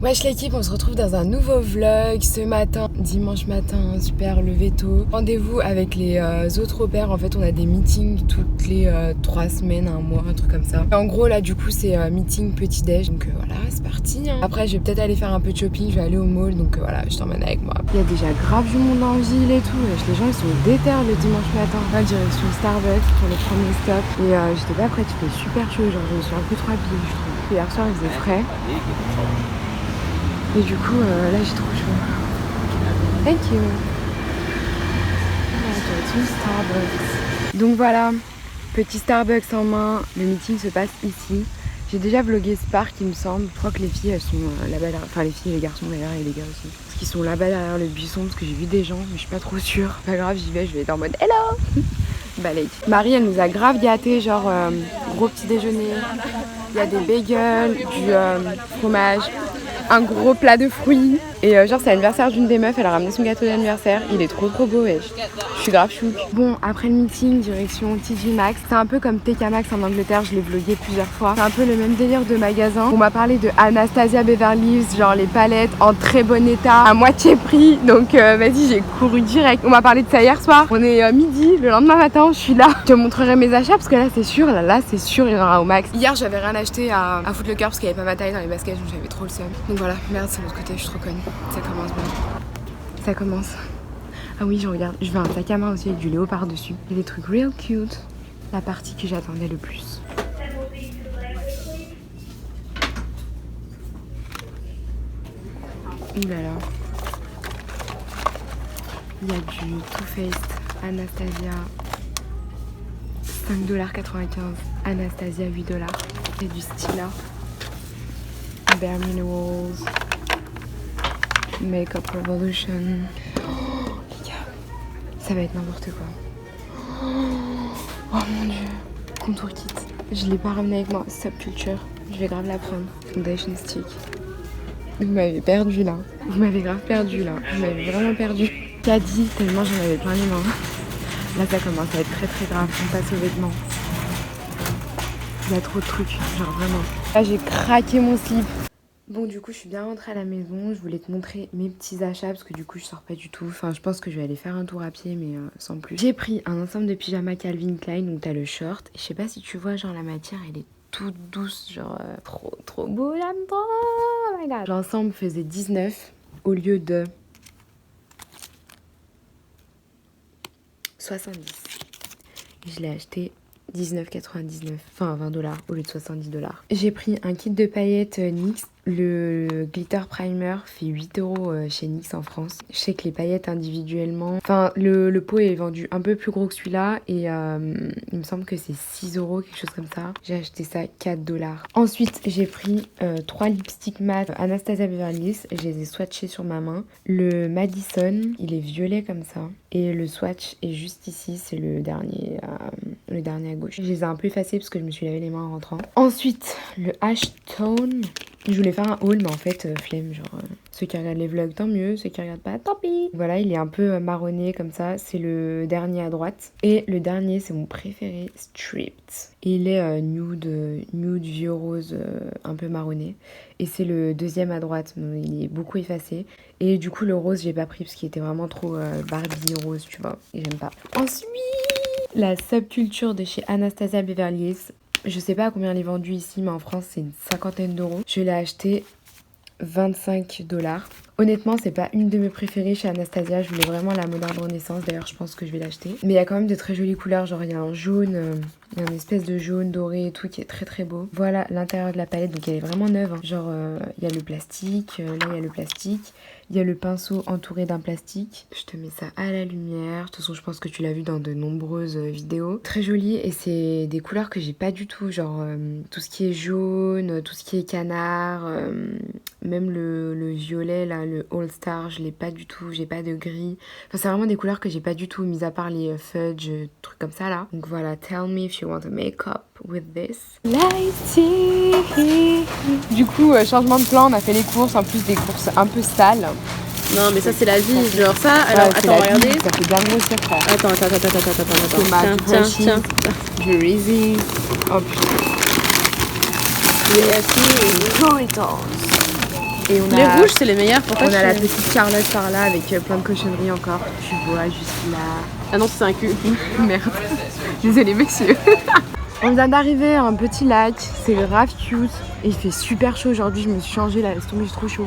Wesh l'équipe, on se retrouve dans un nouveau vlog ce matin, dimanche matin, super levé tôt. Rendez-vous avec les autres au pair, en fait on a des meetings toutes les 3 semaines, un mois, un truc comme ça. Et en gros là du coup c'est meeting petit déj, donc voilà c'est parti. Hein. Après je vais peut-être aller faire un peu de shopping, je vais aller au mall, donc voilà je t'emmène avec moi. Il y a déjà grave du monde en ville et tout, wesh, les gens ils sont déter le dimanche matin. Là direction Starbucks pour le premier stop et j'étais pas prête, il fait super chaud, genre je me suis un peu trop habillée je trouve. Hier soir il faisait frais. Et du coup, là j'ai trop chaud. Thank you. Starbucks. Donc voilà, petit Starbucks en main. Le meeting se passe ici. J'ai déjà vlogué ce parc, il me semble. Je crois que les filles, elles sont là-bas. Enfin, les filles et les garçons d'ailleurs, et les gars aussi. Parce qu'ils sont là-bas derrière le buisson, parce que j'ai vu des gens, mais je suis pas trop sûre. Pas grave, j'y vais, je vais être en mode hello. Balèque. Marie, elle nous a grave gâtés, genre gros petit déjeuner. Il y a des bagels, du fromage, un gros plat de fruits. Et genre c'est l'anniversaire d'une des meufs, elle a ramené son gâteau d'anniversaire. Il est trop beau, wesh. Je suis grave chouque. Bon, après le meeting, direction TJ Maxx. C'est un peu comme TK Maxx en Angleterre, je l'ai vlogué plusieurs fois. C'est un peu le même délire de magasin. On m'a parlé de Anastasia Beverly Hills, genre les palettes en très bon état, à moitié prix. Donc vas-y, j'ai couru direct. On m'a parlé de ça hier soir. On est midi, le lendemain matin, je suis là. Je te montrerai mes achats parce que là c'est sûr, là c'est sûr, il y en aura au max. Hier j'avais rien acheté à Foot Locker parce qu'il n'y avait pas ma taille dans les baskets, donc j'avais trop le seum. Donc voilà, merde, c'est de l'autre côté, je suis trop conne. Ça commence bien. Ça commence. Ah oui, je regarde. Je veux un sac à main aussi avec du léopard dessus. Il y a des trucs real cute. La partie que j'attendais le plus. Ouh là là. Il y a du Too Faced Anastasia 5,95$. Anastasia 8$. Il y a du Stila. Bare Minerals. Makeup Revolution. Oh, les gars, ça va être n'importe quoi. Oh mon dieu. Contour kit. Je l'ai pas ramené avec moi. Subculture. Je vais grave la prendre. Foundation stick. Vous m'avez perdu là. Vous m'avez grave perdu là. Vous m'avez vraiment perdu. Caddie, tellement j'en avais plein les mains. Là ça commence à être très grave. On passe aux vêtements. Il y a trop de trucs. Genre vraiment. Là j'ai craqué mon slip. Bon du coup je suis bien rentrée à la maison, je voulais te montrer mes petits achats parce que du coup je sors pas du tout, enfin je pense que je vais aller faire un tour à pied mais sans plus. J'ai pris un ensemble de pyjamas Calvin Klein où t'as le short, je sais pas si tu vois genre la matière elle est toute douce, genre trop beau, j'aime trop, oh my god. L'ensemble faisait 19 au lieu de 70 et je l'ai acheté 19,99, enfin 20$ au lieu de 70$. J'ai pris un kit de paillettes NYX. Le glitter primer fait 8€ chez NYX en France. Je sais que les paillettes individuellement... Enfin, le pot est vendu un peu plus gros que celui-là. Et il me semble que c'est 6€, quelque chose comme ça. J'ai acheté ça 4$. Ensuite, j'ai pris 3 lipsticks mat Anastasia Beverly Hills. Je les ai swatchés sur ma main. Le Madison, il est violet comme ça. Et le swatch est juste ici. C'est le dernier à gauche. Je les ai un peu effacés parce que je me suis lavé les mains en rentrant. Ensuite, le Ashtone. Je voulais faire un haul mais en fait flemme, genre ceux qui regardent les vlogs tant mieux, ceux qui regardent pas tant pis. Voilà, il est un peu marronné comme ça, c'est le dernier à droite. Et le dernier c'est mon préféré, Stripped. Il est nude vieux rose un peu marronné. Et c'est le deuxième à droite, donc il est beaucoup effacé. Et du coup le rose j'ai pas pris parce qu'il était vraiment trop Barbie rose tu vois, et j'aime pas. Ensuite, la subculture de chez Anastasia Beverly Hills. Je sais pas à combien elle est vendue ici, mais en France, c'est une cinquantaine d'euros. Je l'ai acheté 25$. Honnêtement, c'est pas une de mes préférées chez Anastasia. Je voulais vraiment la moderne renaissance. D'ailleurs, je pense que je vais l'acheter. Mais il y a quand même de très jolies couleurs. Genre, il y a un jaune, il y a une espèce de jaune doré et tout qui est très beau. Voilà l'intérieur de la palette. Donc, elle est vraiment neuve. Hein. Genre, il y a le plastique. Là, il y a le plastique. Il y a le pinceau entouré d'un plastique. Je te mets ça à la lumière. De toute façon, je pense que tu l'as vu dans de nombreuses vidéos. Très joli et c'est des couleurs que j'ai pas du tout. Genre, tout ce qui est jaune, tout ce qui est canard, même le violet, là, le All Star, je l'ai pas du tout. J'ai pas de gris. Enfin, c'est vraiment des couleurs que j'ai pas du tout, mis à part les fudge, trucs comme ça, là. Donc voilà, tell me if you want to make up with this. Lighting. Du coup, changement de plan, on a fait les courses, en plus des courses un peu sales. Non mais ça c'est la vie, genre ça, alors ouais, attends regardez. Ça fait bien grossir frère. Attends. Tiens. Du Reezy. Oh putain. Il est assis et... Doritos. Et on Les a, rouges, c'est les meilleurs. Pour on a la petite Charlotte par là avec plein de cochonneries encore. Tu vois, juste là. Ah non, c'est un cul. Merde. Désolée, messieurs. On vient d'arriver à un petit lac. C'est grave cute. Et il fait super chaud aujourd'hui. Je me suis changée là. Laisse tomber, j'ai trop chaud.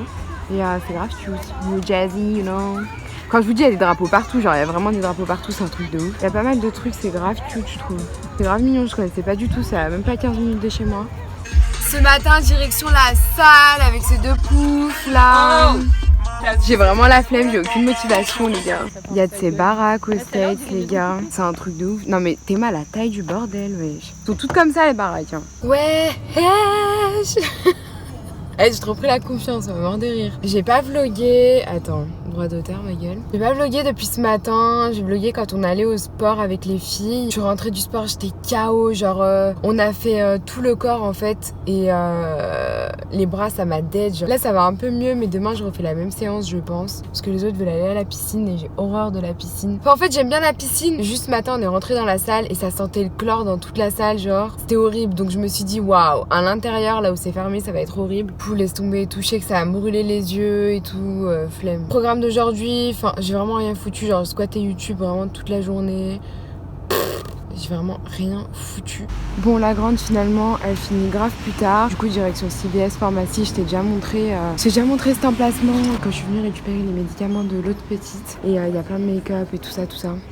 Et c'est grave cute. New Jazzy, you know. Quand je vous dis, il y a des drapeaux partout. Genre, il y a vraiment des drapeaux partout. C'est un truc de ouf. Il y a pas mal de trucs. C'est grave cute, je trouve. C'est grave mignon. Je connaissais pas du tout. Ça a même pas 15 minutes de chez moi. Ce matin, direction la salle avec ces deux poufs là. J'ai vraiment la flemme, j'ai aucune motivation les gars. Il y a de ces baraques aux States les gars. C'est un truc de ouf. Non mais t'es mal à la taille du bordel wesh. Elles sont toutes comme ça les baraques hein. Ouais. J'ai trop pris la confiance, on va mort de rire. J'ai pas vlogué. Attends, droit d'auteur ma gueule. J'ai pas vlogué depuis ce matin. J'ai vlogué quand on allait au sport avec les filles. Je suis rentrée du sport, j'étais KO. Genre, on a fait tout le corps en fait. Et les bras, ça m'a dead. Genre. Là, ça va un peu mieux, mais demain, je refais la même séance, je pense. Parce que les autres veulent aller à la piscine et j'ai horreur de la piscine. Enfin, en fait, j'aime bien la piscine. Juste ce matin, on est rentré dans la salle et ça sentait le chlore dans toute la salle. Genre, c'était horrible. Donc, je me suis dit, waouh, à l'intérieur, là où c'est fermé, ça va être horrible. Laisse tomber, toucher que ça a brûlé les yeux et tout, flemme. Programme d'aujourd'hui, enfin j'ai vraiment rien foutu, genre squatter YouTube vraiment toute la journée. J'ai vraiment rien foutu. Bon la grande finalement elle finit grave plus tard. Du coup direction CVS pharmacie, je t'ai déjà montré cet emplacement quand je suis venue récupérer les médicaments de l'autre petite. Et il y a plein de make-up et tout ça.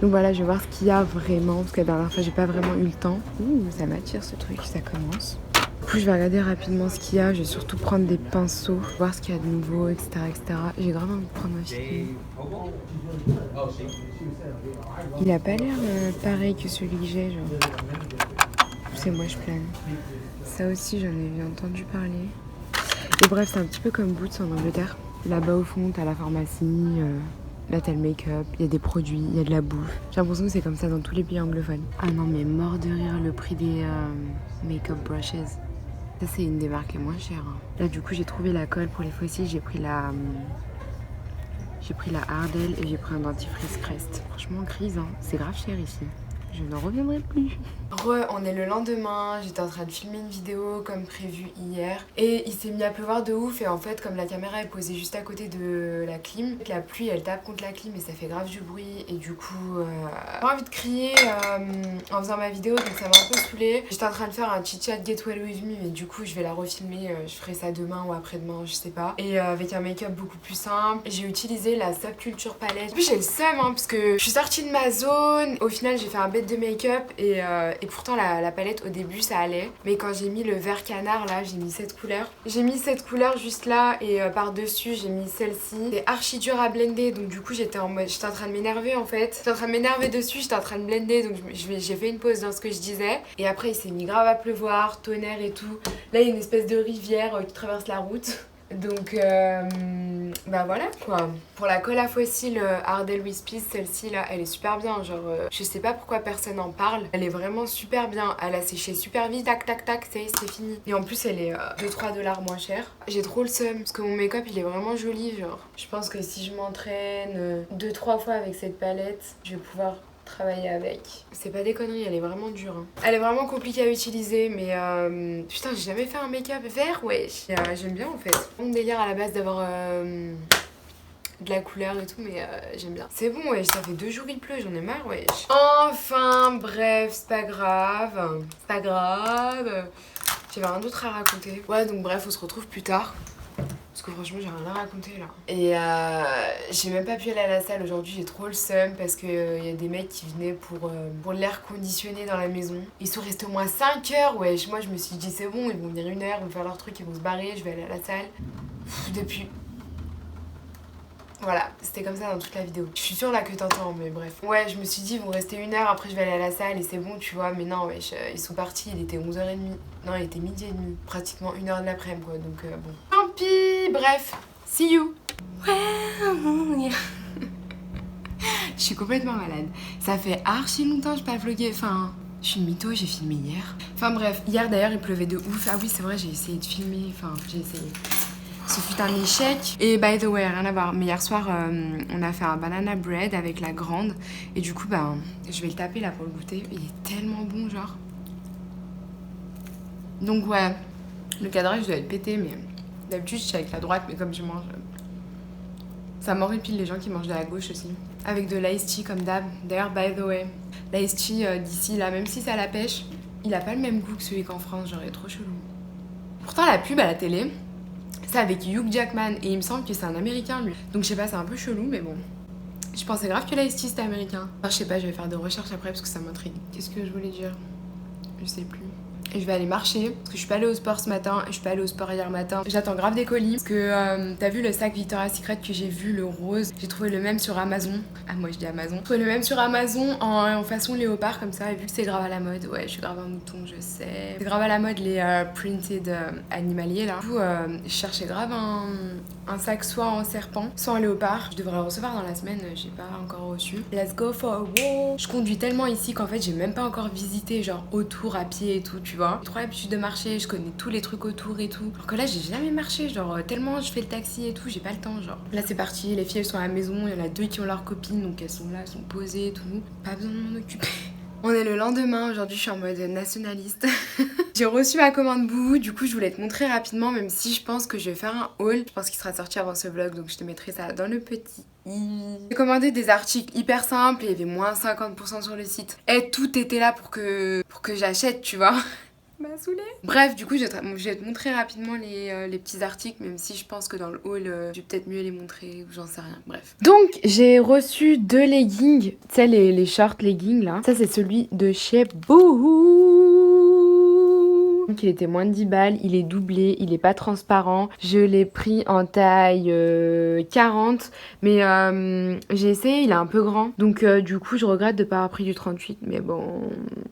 Donc voilà je vais voir ce qu'il y a vraiment, parce que la dernière fois j'ai pas vraiment eu le temps. Ouh ça m'attire ce truc, ça commence. Du coup, je vais regarder rapidement ce qu'il y a. Je vais surtout prendre des pinceaux, voir ce qu'il y a de nouveau, etc. etc. J'ai grave envie de prendre un film. Il a pas l'air pareil que celui que j'ai, genre. C'est moi, je plane. Ça aussi, j'en ai entendu parler. Et bref, c'est un petit peu comme Boots en Angleterre. Là-bas au fond, t'as la pharmacie. Là, t'as le make-up, il y a des produits, il y a de la bouffe. J'ai l'impression que c'est comme ça dans tous les pays anglophones. Ah non, mais mort de rire, le prix des make-up brushes. Ça, c'est une des marques les moins chères. Là, du coup, j'ai trouvé la colle pour les fossiles. J'ai pris la Ardell et j'ai pris un dentifrice Crest. Franchement, crise, hein. C'est grave cher ici. Je n'en reviendrai plus. On est le lendemain, j'étais en train de filmer une vidéo comme prévu hier et il s'est mis à pleuvoir de ouf et en fait comme la caméra est posée juste à côté de la clim, la pluie elle tape contre la clim et ça fait grave du bruit et du coup j'ai envie de crier en faisant ma vidéo donc ça m'a un peu saoulée. J'étais en train de faire un chit chat get well with me mais du coup je vais la refilmer, je ferai ça demain ou après-demain je sais pas et avec un make-up beaucoup plus simple. J'ai utilisé la Subculture palette. En plus j'ai le seum hein, parce que je suis sortie de ma zone, au final j'ai fait un bête de make-up et pourtant la palette au début ça allait mais quand j'ai mis le vert canard là j'ai mis cette couleur juste là et par dessus j'ai mis celle-ci. C'est archi dur à blender donc du coup j'étais en train de m'énerver en fait, j'étais en train de m'énerver dessus, j'étais en train de blender donc j'ai fait une pause dans ce que je disais et après il s'est mis grave à pleuvoir, tonnerre et tout. Là il y a une espèce de rivière qui traverse la route. Donc bah voilà quoi. Pour la colle à fossiles Ardell Wispy, celle-ci là elle est super bien, genre je sais pas pourquoi personne en parle, elle est vraiment super bien, elle a séché super vite, tac tac tac, c'est fini. Et en plus elle est 2-3 $ moins chère. J'ai trop le seum parce que mon make-up il est vraiment joli, genre je pense que si je m'entraîne 2-3 fois avec cette palette je vais pouvoir travailler avec. C'est pas des conneries, elle est vraiment dure. Hein. Elle est vraiment compliquée à utiliser, mais putain, j'ai jamais fait un make-up vert, wesh. J'aime bien en fait. Mon délire à la base d'avoir de la couleur et tout, mais j'aime bien. C'est bon, wesh, ça fait 2 jours il pleut, j'en ai marre, wesh. Enfin, bref, c'est pas grave. C'est pas grave. J'avais rien d'autre à raconter. Ouais, donc bref, on se retrouve plus tard. Parce que franchement j'ai rien à raconter là. Et j'ai même pas pu aller à la salle aujourd'hui, j'ai trop le seum parce qu'il y a des mecs qui venaient pour l'air conditionné dans la maison. Ils sont restés au moins 5 heures, ouais. Moi je me suis dit c'est bon, ils vont venir 1 heure, ils vont faire leur truc, ils vont se barrer, je vais aller à la salle. Depuis... Voilà, c'était comme ça dans toute la vidéo. Je suis sûre là que t'entends, mais bref. Ouais, je me suis dit, ils vont rester 1 heure, après je vais aller à la salle et c'est bon, tu vois. Mais non, wesh, ils sont partis, il était 11h30. Non, il était 12h30. Pratiquement 1 heure de l'après-midi, quoi. Donc bon. Tant pis, bref. See you. Ouais, je suis complètement malade. Ça fait archi longtemps que j'ai pas vlogué. Enfin, je suis une mytho, j'ai filmé hier. Enfin bref, hier d'ailleurs il pleuvait de ouf. Ah oui, c'est vrai, j'ai essayé de filmer. Enfin, j'ai essayé. Ce fut un échec. Et by the way, rien à voir. Mais hier soir, on a fait un banana bread avec la grande. Et du coup, je vais le taper là pour le goûter. Il est tellement bon, genre. Donc ouais, le cadrage doit être pété, mais D'habitude, je suis avec la droite, mais comme je mange... Ça m'horripile les gens qui mangent de la gauche aussi. Avec de l'ice tea comme d'hab. D'ailleurs, by the way, l'ice tea d'ici, là, même si c'est à la pêche, il a pas le même goût que celui qu'en France, genre il est trop chelou. Pourtant, la pub à la télé, c'est avec Hugh Jackman, et il me semble que c'est un américain, lui. Donc je sais pas, c'est un peu chelou, mais bon. Je pensais grave que l'ice tea c'était américain. Alors, je sais pas, je vais faire des recherches après parce que ça m'intrigue. Qu'est-ce que je voulais dire? Je sais plus. Et je vais aller marcher parce que je suis pas allée au sport ce matin et je suis pas allée au sport hier matin. J'attends grave des colis parce que t'as vu le sac Victoria's Secret que j'ai vu, le rose. J'ai trouvé le même sur Amazon. Ah, moi je dis Amazon. J'ai trouvé le même sur Amazon en façon léopard comme ça. Et vu que c'est grave à la mode, ouais, je suis grave un mouton, je sais. C'est grave à la mode les printed animaliers là. Du coup, je cherchais grave un sac soit en serpent, soit en léopard. Je devrais le recevoir dans la semaine, j'ai pas encore reçu. Let's go for a walk. Je conduis tellement ici qu'en fait j'ai même pas encore visité genre autour à pied et tout, tu vois. J'ai trop l'habitude de marcher, je connais tous les trucs autour et tout. Alors que là j'ai jamais marché, genre tellement je fais le taxi et tout, j'ai pas le temps genre. Là c'est parti, les filles elles sont à la maison, il y en a 2 qui ont leur copine donc elles sont là, elles sont posées et tout. Pas besoin de m'en occuper. On est le lendemain, aujourd'hui je suis en mode nationaliste. J'ai reçu ma commande Bouhou, du coup je voulais te montrer rapidement même si je pense que je vais faire un haul. Je pense qu'il sera sorti avant ce vlog donc je te mettrai ça dans le petit i. J'ai commandé des articles hyper simples et il y avait moins 50% sur le site. Et tout était là pour que j'achète, tu vois. M'a saoulée. Bref, du coup, je vais te montrer rapidement les petits articles, même si je pense que dans le haul, je vais peut-être mieux les montrer ou j'en sais rien. Bref. Donc, j'ai reçu 2 leggings. Tu sais, les short leggings là. Ça, c'est celui de chez Boohoo. Donc, il était moins de 10 balles. Il est doublé. Il est pas transparent. Je l'ai pris en taille 40. Mais j'ai essayé, il est un peu grand. Donc, du coup, je regrette de pas avoir pris du 38. Mais bon,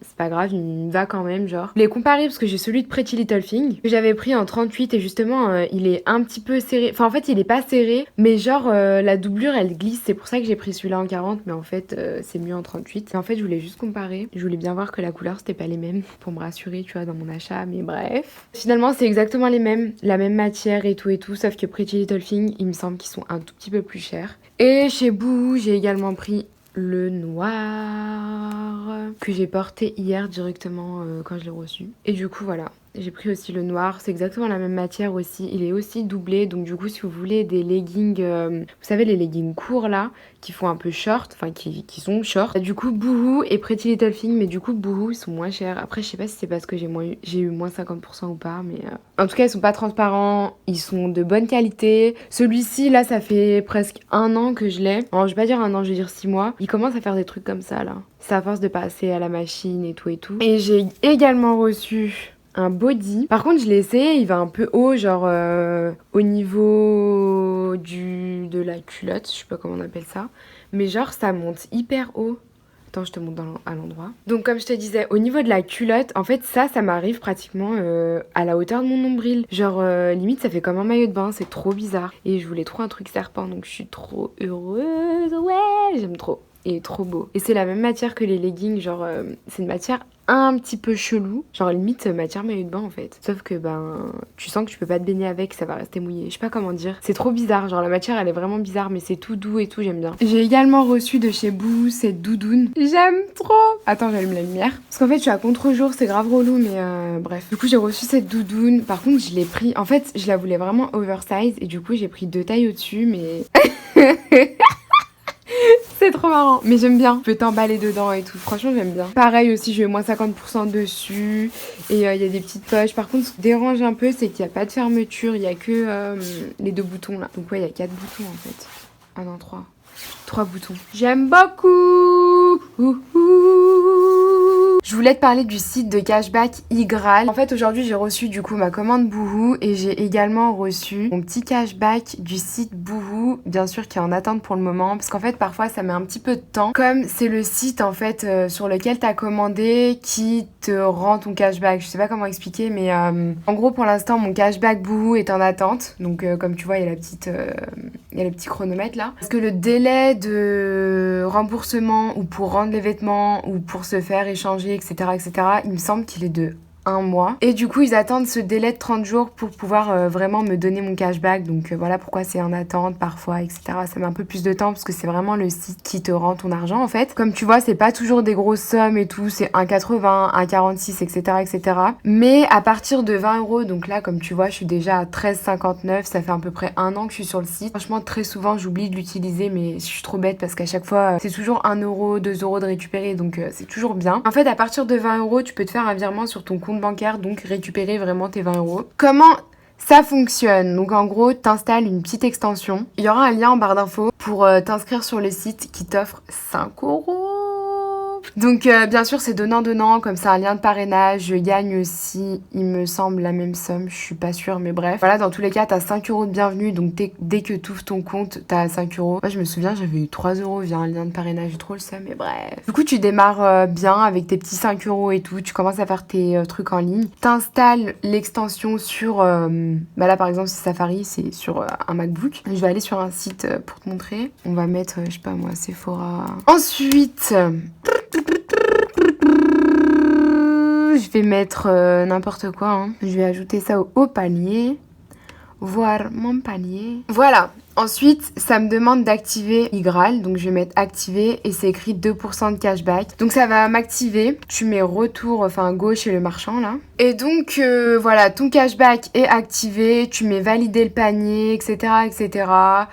c'est pas grave, il me va quand même, genre. Je l'ai comparé parce que j'ai celui de Pretty Little Thing que j'avais pris en 38 et justement, il est un petit peu serré. Enfin, en fait, il est pas serré, mais genre, la doublure, elle glisse. C'est pour ça que j'ai pris celui-là en 40, mais en fait, c'est mieux en 38. Et en fait, je voulais juste comparer. Je voulais bien voir que la couleur, c'était pas les mêmes pour me rassurer, tu vois, dans mon achat, mais bref. Finalement, c'est exactement les mêmes, la même matière et tout, sauf que Pretty Little Thing, il me semble qu'ils sont un tout petit peu plus chers. Et chez Boohoo, j'ai également pris le noir que j'ai porté hier directement quand je l'ai reçu. Et du coup voilà, j'ai pris aussi le noir, c'est exactement la même matière aussi, il est aussi doublé, donc du coup si vous voulez des leggings, vous savez les leggings courts là, qui font un peu short, enfin qui sont short, du coup Boohoo et Pretty Little Thing, mais du coup Boohoo ils sont moins chers. Après je sais pas si c'est parce que j'ai eu moins 50% ou pas, mais en tout cas ils sont pas transparents, ils sont de bonne qualité. Celui-ci là ça fait presque 1 an que je l'ai, alors je vais pas dire 1 an, je vais dire 6 mois. Il commence à faire des trucs comme ça là, c'est à force de passer à la machine et tout. Et j'ai également reçu un body. Par contre, je l'ai essayé, il va un peu haut, genre au niveau de la culotte, je sais pas comment on appelle ça. Mais genre, ça monte hyper haut. Attends, je te montre à l'endroit. Donc, comme je te disais, au niveau de la culotte, en fait, ça m'arrive pratiquement à la hauteur de mon nombril. Genre, limite, ça fait comme un maillot de bain, c'est trop bizarre. Et je voulais trop un truc serpent, donc je suis trop heureuse. Ouais, j'aime trop. Et trop beau. Et c'est la même matière que les leggings, genre, c'est une matière un petit peu chelou, genre limite matière maillot de bain en fait. Sauf que ben tu sens que tu peux pas te baigner avec, ça va rester mouillé. Je sais pas comment dire. C'est trop bizarre, genre la matière elle est vraiment bizarre, mais c'est tout doux et tout, j'aime bien. J'ai également reçu de chez Boo cette doudoune. J'aime trop. Attends, j'allume la lumière. Parce qu'en fait je suis à contre-jour, c'est grave relou, mais bref. Du coup j'ai reçu cette doudoune. Par contre je l'ai pris, en fait je la voulais vraiment oversize et du coup j'ai pris 2 tailles au-dessus, mais... C'est trop marrant, mais j'aime bien. Tu peux t'emballer dedans et tout, franchement j'aime bien. Pareil aussi, j'ai eu moins 50% dessus. Et il y a des petites poches. Par contre, ce qui dérange un peu, c'est qu'il n'y a pas de fermeture. Il n'y a que les 2 boutons là. Donc ouais, il y a 4 boutons en fait. Ah non, 3. 3 boutons. J'aime beaucoup. Je voulais te parler du site de cashback iGraal. En fait, aujourd'hui, j'ai reçu du coup ma commande Boohoo et j'ai également reçu mon petit cashback du site Boohoo, bien sûr qui est en attente pour le moment parce qu'en fait, parfois, ça met un petit peu de temps. Comme c'est le site en fait sur lequel t'as commandé qui te rend ton cashback. Je sais pas comment expliquer, mais en gros, pour l'instant, mon cashback Boohoo est en attente. Donc, comme tu vois, il y a le petit chronomètre là. Parce que le délai de remboursement ou pour rendre les vêtements ou pour se faire échanger, etc., il me semble qu'il est de 1 mois. Et du coup, ils attendent ce délai de 30 jours pour pouvoir vraiment me donner mon cashback. Donc voilà pourquoi c'est en attente parfois, etc. Ça met un peu plus de temps parce que c'est vraiment le site qui te rend ton argent en fait. Comme tu vois, c'est pas toujours des grosses sommes et tout. C'est 1,80, 1,46, etc., etc. Mais à partir de 20 euros, donc là, comme tu vois, je suis déjà à 13,59. Ça fait à peu près 1 an que je suis sur le site. Franchement, très souvent, j'oublie de l'utiliser, mais je suis trop bête parce qu'à chaque fois, c'est toujours 1 euro, 2 euros de récupérer. Donc c'est toujours bien. En fait, à partir de 20 euros, tu peux te faire un virement sur ton compte bancaire, donc récupérer vraiment tes 20 euros. Comment ça fonctionne? Donc en gros, t'installes une petite extension. Il y aura un lien en barre d'infos pour t'inscrire sur le site qui t'offre 5 euros. Donc bien sûr c'est donnant, comme c'est un lien de parrainage, je gagne aussi, il me semble, la même somme, je suis pas sûre, mais bref. Voilà, dans tous les cas, t'as 5 euros de bienvenue, donc dès que tu ouvres ton compte, t'as 5 euros. Moi je me souviens, j'avais eu 3 euros via un lien de parrainage, j'ai trop le seum, mais bref. Du coup tu démarres bien avec tes petits 5 euros et tout, tu commences à faire tes trucs en ligne. T'installes l'extension sur, bah là par exemple c'est Safari, c'est sur un MacBook. Je vais aller sur un site pour te montrer. On va mettre, je sais pas moi, Sephora. Ensuite... je vais mettre n'importe quoi, hein. Je vais ajouter ça au panier. Voir mon panier. Voilà. Ensuite, ça me demande d'activer Igral. Donc, je vais mettre activer et c'est écrit 2% de cashback. Donc, ça va m'activer. Tu mets retour, enfin, go chez le marchand, là. Et donc, voilà, ton cashback est activé. Tu mets valider le panier, etc., etc.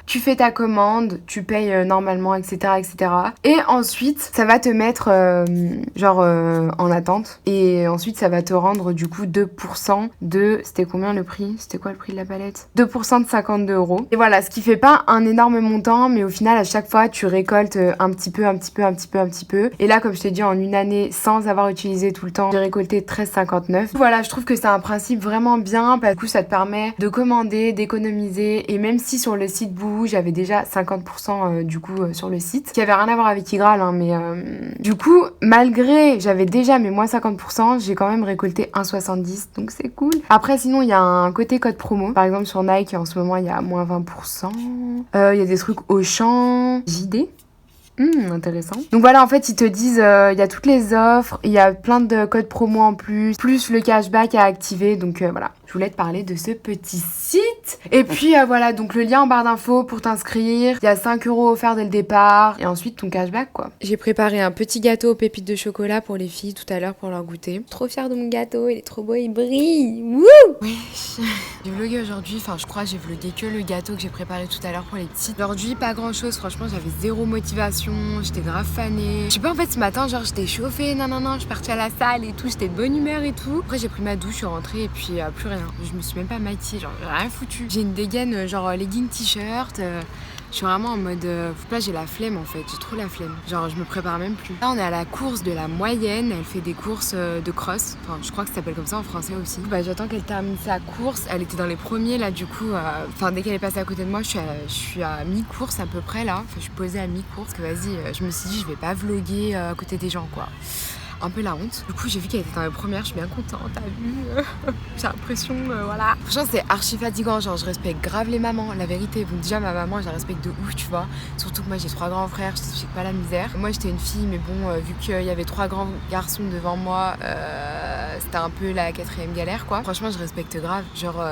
Tu fais ta commande. Tu payes normalement, etc., etc. Et ensuite, ça va te mettre, en attente. Et ensuite, ça va te rendre, du coup, 2% de... C'était combien le prix? C'était quoi le prix de la palette? 2% de 52 euros. Et voilà, ce qui fait pas un énorme montant, mais au final, à chaque fois, tu récoltes un petit peu. Et là, comme je t'ai dit, en une année, sans avoir utilisé tout le temps, j'ai récolté 13,59. Voilà, je trouve que c'est un principe vraiment bien, parce que du coup, ça te permet de commander, d'économiser, et même si sur le site Boohoo, j'avais déjà 50% du coup sur le site, qui avait rien à voir avec Igral, hein, mais du coup, malgré, j'avais déjà mes moins 50%, j'ai quand même récolté 1,70, donc c'est cool. Après, sinon, il y a un côté code promo. Par exemple, sur Nike, en ce moment, il y a moins 20%. Il y a des trucs Auchan, JD. Intéressant. Donc voilà, en fait, ils te disent, il y a toutes les offres, il y a plein de codes promo en plus le cashback à activer. Donc voilà, je voulais te parler de ce petit site. Et puis voilà, donc le lien en barre d'infos pour t'inscrire. Il y a 5 euros offerts dès le départ. Et ensuite, ton cashback, quoi. J'ai préparé un petit gâteau aux pépites de chocolat pour les filles tout à l'heure pour leur goûter. Trop fière de mon gâteau, il est trop beau, il brille. Wouh! Oui, j'ai vlogué aujourd'hui, enfin je crois j'ai vlogué que le gâteau que j'ai préparé tout à l'heure pour les petites. Aujourd'hui, pas grand chose, franchement, j'avais zéro motivation. J'étais grave fanée. Je sais pas, en fait, ce matin, genre, j'étais chauffée, non, je suis partie à la salle et tout, j'étais de bonne humeur et tout. Après, j'ai pris ma douche, je suis rentrée et puis plus rien. Je me suis même pas maquillée, genre, j'ai rien foutu. J'ai une dégaine, genre, legging t-shirt. Je suis vraiment en mode... là, j'ai la flemme, en fait. J'ai trop la flemme. Genre, je me prépare même plus. Là, on est à la course de la moyenne. Elle fait des courses de cross. Enfin, je crois que ça s'appelle comme ça en français aussi. Bah, j'attends qu'elle termine sa course. Elle était dans les premiers, là, du coup. Enfin, dès qu'elle est passée à côté de moi, je suis à mi-course à peu près, là. Enfin, je suis posée à mi-course. Parce que, vas-y, je me suis dit, je vais pas vloguer à côté des gens, quoi. Un peu la honte. Du coup, j'ai vu qu'elle était dans les premières, je suis bien contente, t'as vu. J'ai l'impression, voilà. Franchement, c'est archi fatigant, genre je respecte grave les mamans, la vérité. Bon, déjà, ma maman, je la respecte de ouf, tu vois. Surtout que moi, j'ai 3 grands frères, je sais pas la misère. Moi, j'étais une fille, mais bon, vu qu'il y avait 3 grands garçons devant moi, c'était un peu la 4e galère, quoi. Franchement, je respecte grave. Genre,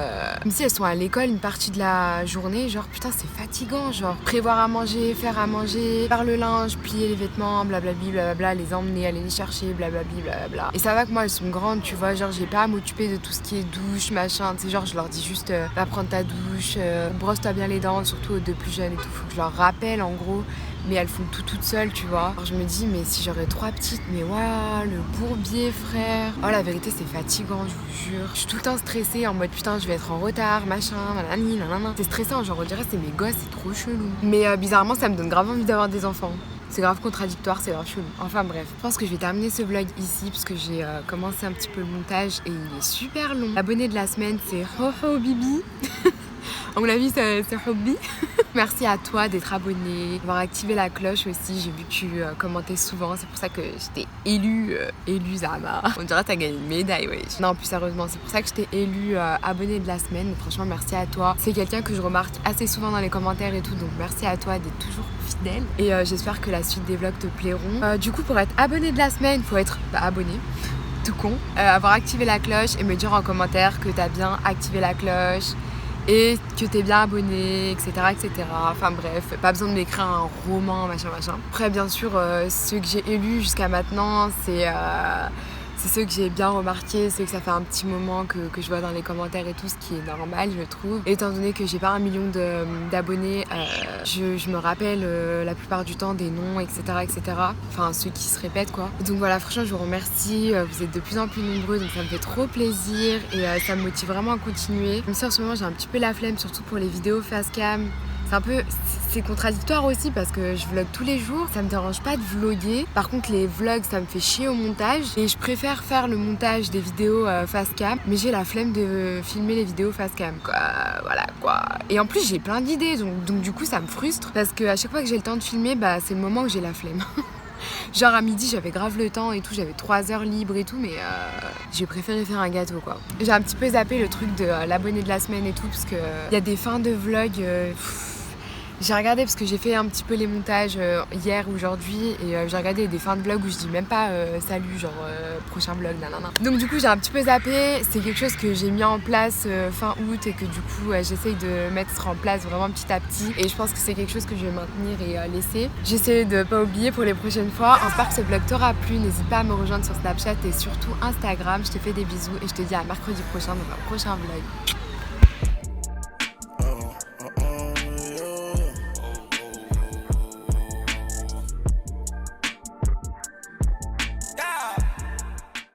même si elles sont à l'école une partie de la journée, genre, putain, c'est fatigant, genre. Prévoir à manger, faire à manger, faire le linge, plier les vêtements, blablabli, blablabla, les emmener, aller les chercher, blablabli, blablabla. Et ça va que moi, elles sont grandes, tu vois, genre, j'ai pas à m'occuper de tout ce qui est douche, machin, tu sais, genre, je leur dis juste, va prendre ta douche, brosse-toi bien les dents, surtout aux 2 plus jeunes et tout, faut que je leur rappelle, en gros. Mais elles font tout toutes seules, tu vois. Alors je me dis, mais si j'aurais 3 petites, mais waouh, le bourbier, frère. Oh, la vérité, c'est fatigant, je vous jure. Je suis tout le temps stressée en mode putain, je vais être en retard, machin, nanani, nanana. C'est stressant, genre, on dirait c'est mes gosses, c'est trop chelou. Mais bizarrement, ça me donne grave envie d'avoir des enfants. C'est grave contradictoire, c'est grave chelou. Enfin bref, je pense que je vais terminer ce vlog ici parce que j'ai commencé un petit peu le montage et il est super long. L'abonné de la semaine, c'est Hoho Bibi. À mon avis, c'est Hobby. Merci à toi d'être abonné, d'avoir activé la cloche aussi. J'ai vu que tu commentais souvent. C'est pour ça que je t'ai élue Zama. On dirait que t'as gagné une médaille, ouais. Non, plus sérieusement, c'est pour ça que je t'ai élue abonnée de la semaine. Franchement, merci à toi. C'est quelqu'un que je remarque assez souvent dans les commentaires et tout. Donc, merci à toi d'être toujours fidèle. Et j'espère que la suite des vlogs te plairont. Du coup, pour être abonné de la semaine, faut être abonné. tout con. Avoir activé la cloche et me dire en commentaire que t'as bien activé la cloche et que t'es bien abonné, etc., etc. Enfin bref, pas besoin de m'écrire un roman, machin. Après, bien sûr, ceux que j'ai élus jusqu'à maintenant, c'est ceux que j'ai bien remarqué, ceux que ça fait un petit moment que je vois dans les commentaires et tout, ce qui est normal, je trouve. Étant donné que j'ai pas 1 million d'abonnés, je me rappelle la plupart du temps des noms, etc., etc. Enfin, ceux qui se répètent, quoi. Donc voilà, franchement, je vous remercie. Vous êtes de plus en plus nombreux, donc ça me fait trop plaisir et ça me motive vraiment à continuer. Même si en ce moment, j'ai un petit peu la flemme, surtout pour les vidéos facecam. C'est contradictoire aussi parce que je vlog tous les jours, ça me dérange pas de vlogger. Par contre, les vlogs, ça me fait chier au montage et je préfère faire le montage des vidéos facecam, mais j'ai la flemme de filmer les vidéos facecam, quoi. Voilà, quoi. Et en plus, j'ai plein d'idées, donc du coup, ça me frustre parce que à chaque fois que j'ai le temps de filmer, bah c'est le moment où j'ai la flemme. Genre à midi, j'avais grave le temps et tout, j'avais 3 heures libres et tout, mais j'ai préféré faire un gâteau, quoi. J'ai un petit peu zappé le truc de l'abonné de la semaine et tout, parce que il y a des fins de vlog. J'ai regardé parce que j'ai fait un petit peu les montages hier, aujourd'hui, et j'ai regardé des fins de vlog où je dis même pas salut, genre prochain vlog, nanana. Donc du coup j'ai un petit peu zappé, c'est quelque chose que j'ai mis en place fin août et que du coup j'essaye de mettre en place vraiment petit à petit, et je pense que c'est quelque chose que je vais maintenir et laisser. J'essaie de pas oublier pour les prochaines fois. J'espère que ce vlog t'aura plu, n'hésite pas à me rejoindre sur Snapchat et surtout Instagram. Je te fais des bisous et je te dis à mercredi prochain dans un prochain vlog.